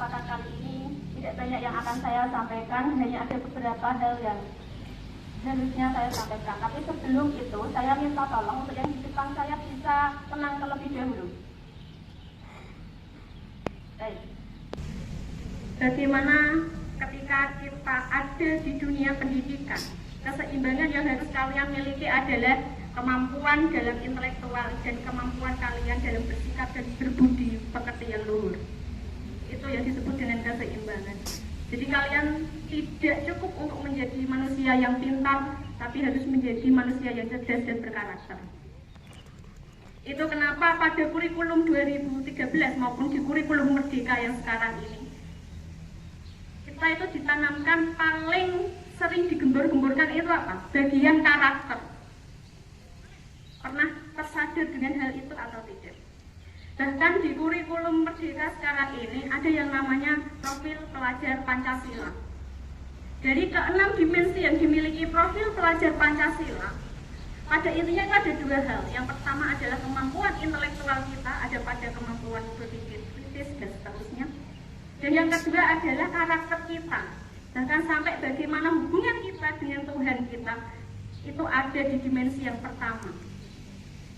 kesempatan kali ini tidak banyak yang akan saya sampaikan, hanya ada beberapa hal yang harusnya saya sampaikan. Tapi sebelum itu, saya minta tolong untuk yang di depan saya bisa tenang terlebih dahulu. Baik. Bagaimana ketika kita ada di dunia pendidikan, keseimbangan yang harus kalian miliki adalah kemampuan dalam intelektual dan kemampuan kalian dalam bersikap dan berbudi pekerti yang luhur. Itu yang disebut dengan keseimbangan. Jadi kalian tidak cukup untuk menjadi manusia yang pintar, tapi harus menjadi manusia yang cerdas dan berkarakter. Itu kenapa pada kurikulum 2013 maupun di kurikulum Merdeka yang sekarang ini, kita itu ditanamkan paling sering digembar-gemborkan itu apa? Bagian karakter. Pernah tersadar dengan hal itu atau tidak? Bahkan di kurikulum Merdeka sekarang ini ada yang namanya profil pelajar Pancasila. Dari ke-6 dimensi yang dimiliki profil pelajar Pancasila, pada intinya itu ada dua hal. Yang pertama adalah kemampuan intelektual kita, ada pada kemampuan berpikir kritis dan seterusnya. Dan yang kedua adalah karakter kita. Bahkan sampai bagaimana hubungan kita dengan Tuhan kita, itu ada di dimensi yang pertama.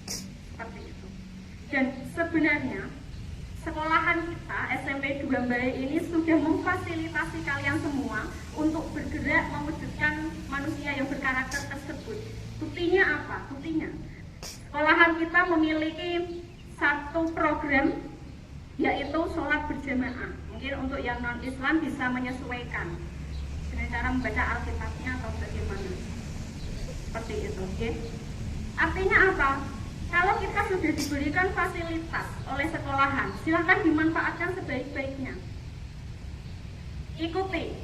Seperti itu. Dan sebenarnya sekolahan kita SMP 2 Mbae ini sudah memfasilitasi kalian semua untuk bergerak mewujudkan manusia yang berkarakter tersebut. Buktinya apa? Buktinya sekolahan kita memiliki satu program, yaitu sholat berjamaah. Mungkin untuk yang non-Islam bisa menyesuaikan dengan cara membaca Alkitabnya atau bagaimana. Seperti itu, oke? Artinya apa? Kalau kita sudah diberikan fasilitas oleh sekolahan, silahkan dimanfaatkan sebaik-baiknya. Ikuti.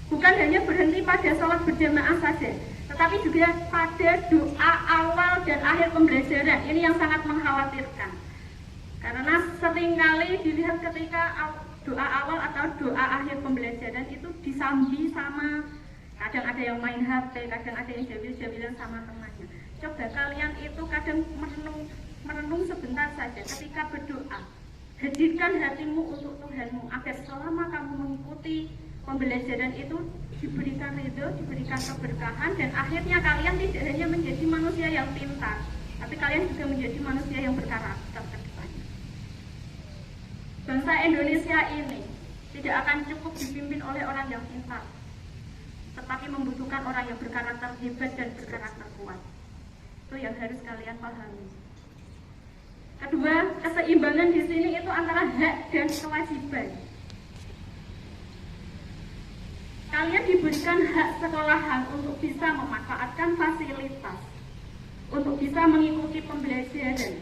Bukan hanya berhenti pada sholat berjamaah saja, tetapi juga pada doa awal dan akhir pembelajaran. Ini yang sangat mengkhawatirkan. Karena seringkali dilihat ketika doa awal atau doa akhir pembelajaran itu disambi sama, kadang ada yang main HP, kadang ada yang jabil-jabilan sama temannya. Coba kalian itu kadang merenung sebentar saja ketika berdoa. Hadirkan hatimu untuk Tuhanmu agar selama kamu mengikuti pembelajaran itu diberikan ridho, diberikan keberkahan, dan akhirnya kalian tidak hanya menjadi manusia yang pintar, tapi kalian juga menjadi manusia yang berkarakter ke depannya. Bangsa Indonesia ini tidak akan cukup dipimpin oleh orang yang pintar, tetapi membutuhkan orang yang berkarakter hebat dan berkarakter kuat. Itu yang harus kalian pahami. Kedua, keseimbangan di sini itu antara hak dan kewajiban. Kalian diberikan hak sekolahan untuk bisa memanfaatkan fasilitas, untuk bisa mengikuti pembelajaran.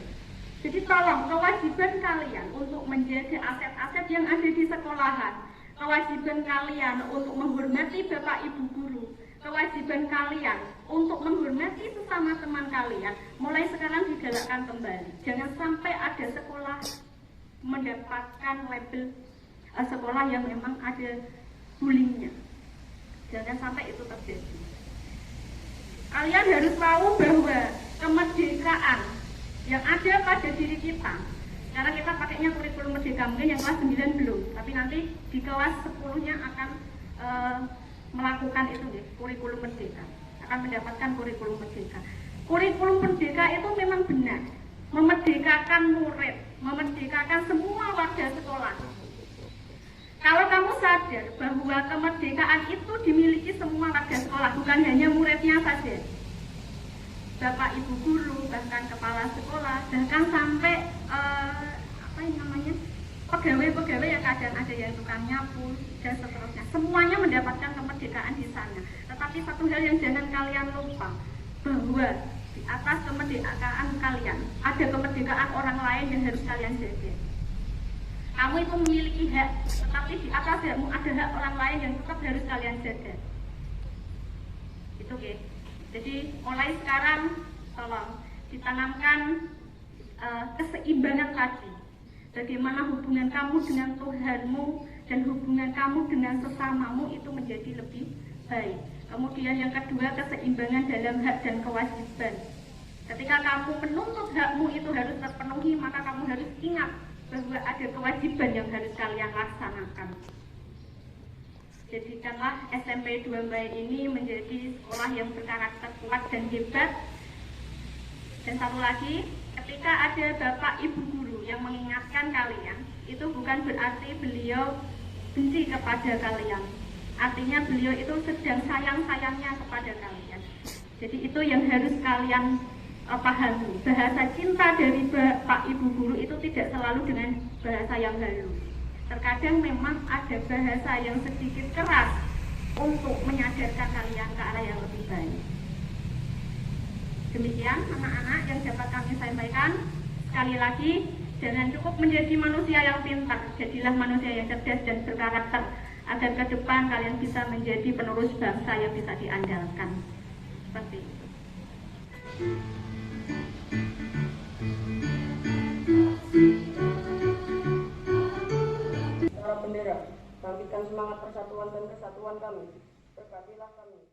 Jadi tolong, kewajiban kalian untuk menjaga aset-aset yang ada di sekolahan, kewajiban kalian untuk menghormati Bapak Ibu guru, kewajiban kalian untuk menghormati sesama teman kalian, mulai sekarang digalakkan kembali. Jangan sampai ada sekolah mendapatkan label sekolah yang memang ada bullyingnya. Jangan sampai itu terjadi. Kalian harus tahu bahwa kemerdekaan yang ada pada diri kita, sekarang kita pakainya kurikulum merdeka, mungkin yang kelas 9 belum, tapi nanti di kelas 10-nya akan melakukan itu nih, kurikulum merdeka, akan mendapatkan kurikulum merdeka. Kurikulum merdeka itu memang benar, memerdekakan murid, memerdekakan semua warga sekolah. Kalau kamu sadar bahwa kemerdekaan itu dimiliki semua warga sekolah, bukan hanya muridnya saja, Bapak Ibu guru, bahkan kepala sekolah, bahkan sampai pegawai-pegawai yang kadang ada yang tukang nyapu dan seterusnya, semuanya mendapatkan kemerdekaan di sana. Tetapi satu hal yang jangan kalian lupa, bahwa di atas kemerdekaan kalian ada kemerdekaan orang lain yang harus kalian jaga. Kamu itu memiliki hak, tetapi di atas hakmu ada hak orang lain yang tetap harus kalian jaga. Itu oke. Jadi mulai sekarang tolong ditanamkan keseimbangan tadi. Bagaimana hubungan kamu dengan Tuhanmu dan hubungan kamu dengan sesamamu itu menjadi lebih baik. Kemudian yang kedua, keseimbangan dalam hak dan kewajiban. Ketika kamu menuntut hakmu itu harus terpenuhi, maka kamu harus ingat bahwa ada kewajiban yang harus kalian laksanakan. Jadikanlah SMP 2 Mbae ini menjadi sekolah yang berkarakter kuat dan hebat. Dan satu lagi, ketika ada Bapak Ibu guru yang mengingatkan kalian, itu bukan berarti beliau benci kepada kalian. Artinya beliau itu sedang sayang-sayangnya kepada kalian. Jadi itu yang harus kalian pahami. Bahasa cinta dari Bapak Ibu guru itu tidak selalu dengan bahasa yang halus. Terkadang memang ada bahasa yang sedikit keras untuk menyadarkan kalian ke arah yang lebih baik. Demikian anak-anak yang dapat kami sampaikan. Sekali lagi, jangan cukup menjadi manusia yang pintar, jadilah manusia yang cerdas dan berkarakter, agar ke depan kalian bisa menjadi penerus bangsa yang bisa diandalkan. Seperti itu. Bendera, bangkitkan semangat persatuan dan kesatuan kami. Berkatilah kami.